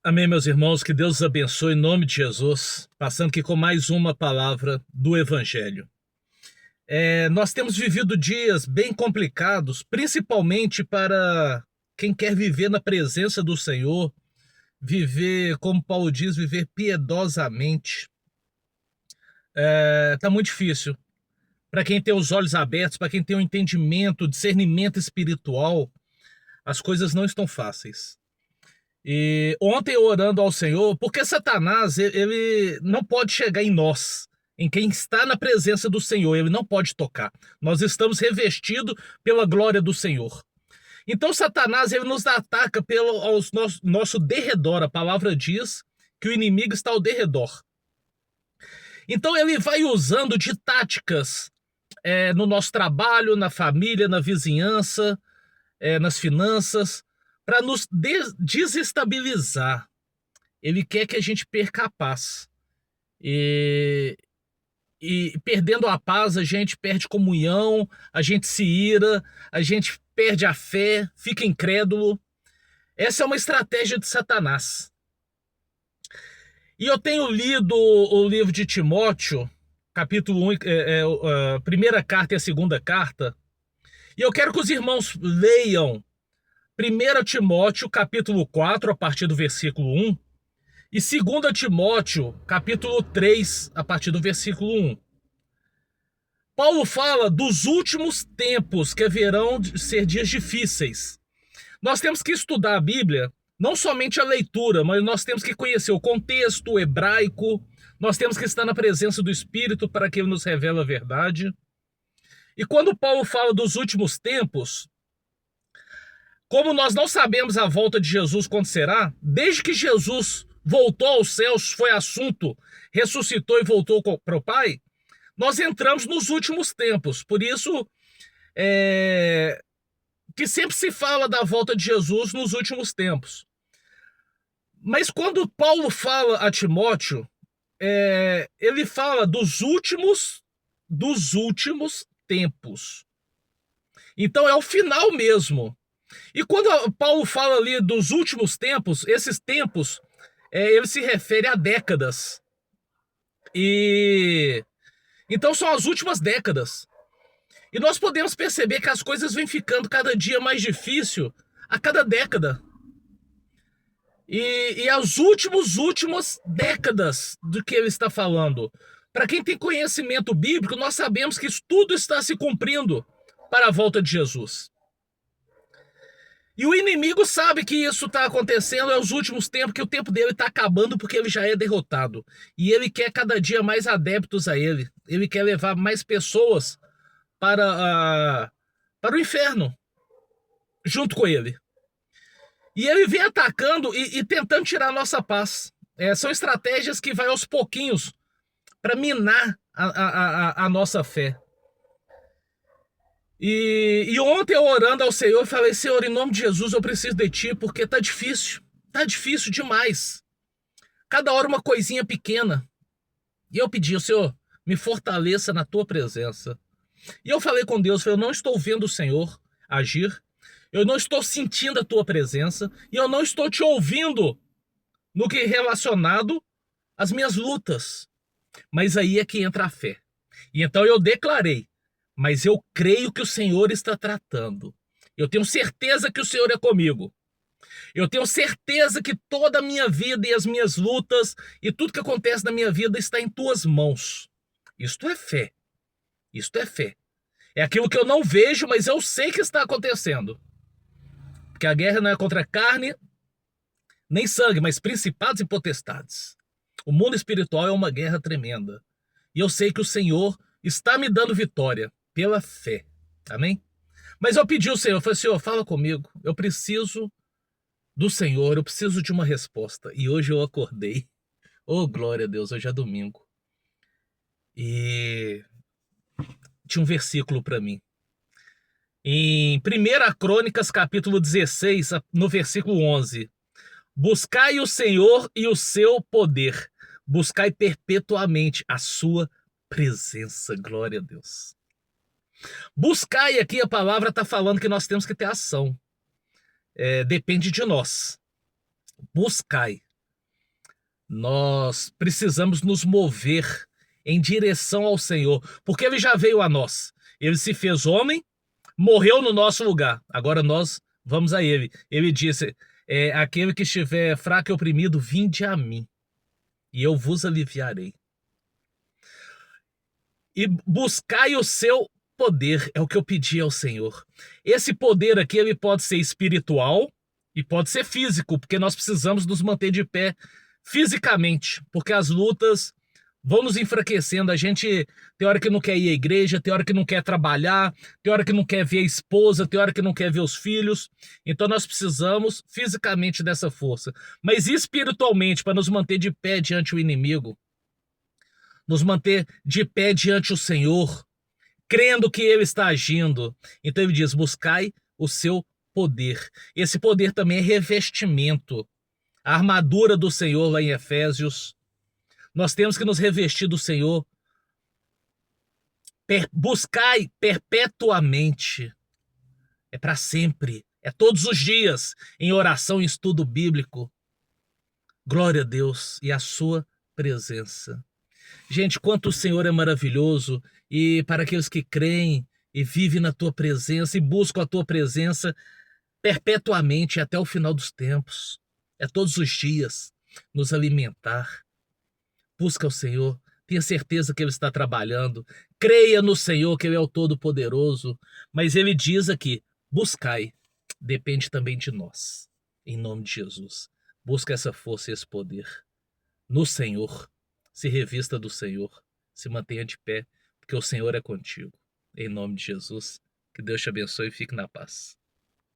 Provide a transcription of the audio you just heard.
Amém, meus irmãos, que Deus os abençoe em nome de Jesus, passando aqui com mais uma palavra do Evangelho. Nós temos vivido dias bem complicados, principalmente para quem quer viver na presença do Senhor, viver, como Paulo diz, viver piedosamente. Tá muito difícil. Para quem tem os olhos abertos, para quem tem o entendimento, discernimento espiritual, as coisas não estão fáceis. E ontem eu orando ao Senhor, porque Satanás, ele não pode chegar em nós, em quem está na presença do Senhor, ele não pode tocar. Nós estamos revestidos pela glória do Senhor. Então Satanás, ele nos ataca pelo nosso derredor. A palavra diz que o inimigo está ao derredor. Então ele vai usando de táticas no nosso trabalho, na família, na vizinhança, nas finanças, para nos desestabilizar. Ele quer que a gente perca a paz. E perdendo a paz, a gente perde comunhão, a gente se ira, a gente perde a fé, fica incrédulo. Essa é uma estratégia de Satanás. E eu tenho lido o livro de Timóteo, capítulo 1, a primeira carta e a segunda carta, e eu quero que os irmãos leiam 1 Timóteo, capítulo 4, a partir do versículo 1, e 2 Timóteo, capítulo 3, a partir do versículo 1. Paulo fala dos últimos tempos que haverão de ser dias difíceis. Nós temos que estudar a Bíblia, não somente a leitura, mas nós temos que conhecer o contexto o hebraico, nós temos que estar na presença do Espírito para que ele nos revele a verdade. E quando Paulo fala dos últimos tempos, como nós não sabemos a volta de Jesus quando será, desde que Jesus voltou aos céus, foi assunto, ressuscitou e voltou para o Pai, nós entramos nos últimos tempos. Por isso que sempre se fala da volta de Jesus nos últimos tempos. Mas quando Paulo fala a Timóteo, ele fala dos últimos tempos. Então é o final mesmo. E quando Paulo fala ali dos últimos tempos, esses tempos, ele se refere a décadas. E então são as últimas décadas. E nós podemos perceber que as coisas vêm ficando cada dia mais difícil a cada década. E as últimas décadas do que ele está falando. Para quem tem conhecimento bíblico, nós sabemos que isso tudo está se cumprindo para a volta de Jesus. E o inimigo sabe que isso está acontecendo, é os últimos tempos, que o tempo dele está acabando porque ele já é derrotado. E ele quer cada dia mais adeptos a ele. Ele quer levar mais pessoas para o inferno, junto com ele. E ele vem atacando e tentando tirar a nossa paz. São estratégias que vai aos pouquinhos para minar a nossa fé. E ontem eu orando ao Senhor, eu falei: Senhor, em nome de Jesus, eu preciso de Ti, porque tá difícil demais. Cada hora uma coisinha pequena. E eu pedi: o Senhor, me fortaleça na Tua presença. E eu falei com Deus, eu não estou vendo o Senhor agir, eu não estou sentindo a Tua presença, e eu não estou Te ouvindo no que é relacionado às minhas lutas. Mas aí é que entra a fé. E então eu declarei: mas eu creio que o Senhor está tratando. Eu tenho certeza que o Senhor é comigo. Eu tenho certeza que toda a minha vida e as minhas lutas e tudo que acontece na minha vida está em Tuas mãos. Isto é fé. Isto é fé. É aquilo que eu não vejo, mas eu sei que está acontecendo. Porque a guerra não é contra carne nem sangue, mas principados e potestades. O mundo espiritual é uma guerra tremenda. E eu sei que o Senhor está me dando vitória pela fé. Amém? Mas eu pedi ao Senhor, eu falei: Senhor, fala comigo. Eu preciso do Senhor, eu preciso de uma resposta. E hoje eu acordei. Oh, glória a Deus, hoje é domingo. E tinha um versículo para mim. Em 1 Crônicas, capítulo 16, no versículo 11. Buscai o Senhor e o seu poder. Buscai perpetuamente a sua presença. Glória a Deus. Buscai, aqui a palavra está falando que nós temos que ter ação. Depende de nós. Buscai. Nós precisamos nos mover em direção ao Senhor, porque ele já veio a nós. Ele se fez homem, morreu no nosso lugar. Agora nós vamos a ele. Ele disse: aquele que estiver fraco e oprimido, vinde a mim, e eu vos aliviarei. E buscai o seu poder, é o que eu pedi ao Senhor. Esse poder aqui, ele pode ser espiritual e pode ser físico, porque nós precisamos nos manter de pé fisicamente, porque as lutas vão nos enfraquecendo. A gente tem hora que não quer ir à igreja, tem hora que não quer trabalhar, tem hora que não quer ver a esposa, tem hora que não quer ver os filhos. Então nós precisamos fisicamente dessa força. Mas espiritualmente, para nos manter de pé diante do inimigo, nos manter de pé diante do Senhor, crendo que Ele está agindo. Então ele diz: buscai o seu poder. Esse poder também é revestimento. A armadura do Senhor, lá em Efésios, nós temos que nos revestir do Senhor. Buscai perpetuamente. É para sempre. É todos os dias, em oração e estudo bíblico. Glória a Deus e a sua presença. Gente, quanto o Senhor é maravilhoso, e para aqueles que creem e vivem na tua presença e buscam a tua presença perpetuamente até o final dos tempos. É todos os dias nos alimentar. Busca o Senhor, tenha certeza que Ele está trabalhando. Creia no Senhor, que Ele é o Todo-Poderoso. Mas Ele diz aqui: buscai. Depende também de nós. Em nome de Jesus. Busca essa força e esse poder no Senhor. Se revista do Senhor. Se mantenha de pé, porque o Senhor é contigo. Em nome de Jesus. Que Deus te abençoe e fique na paz.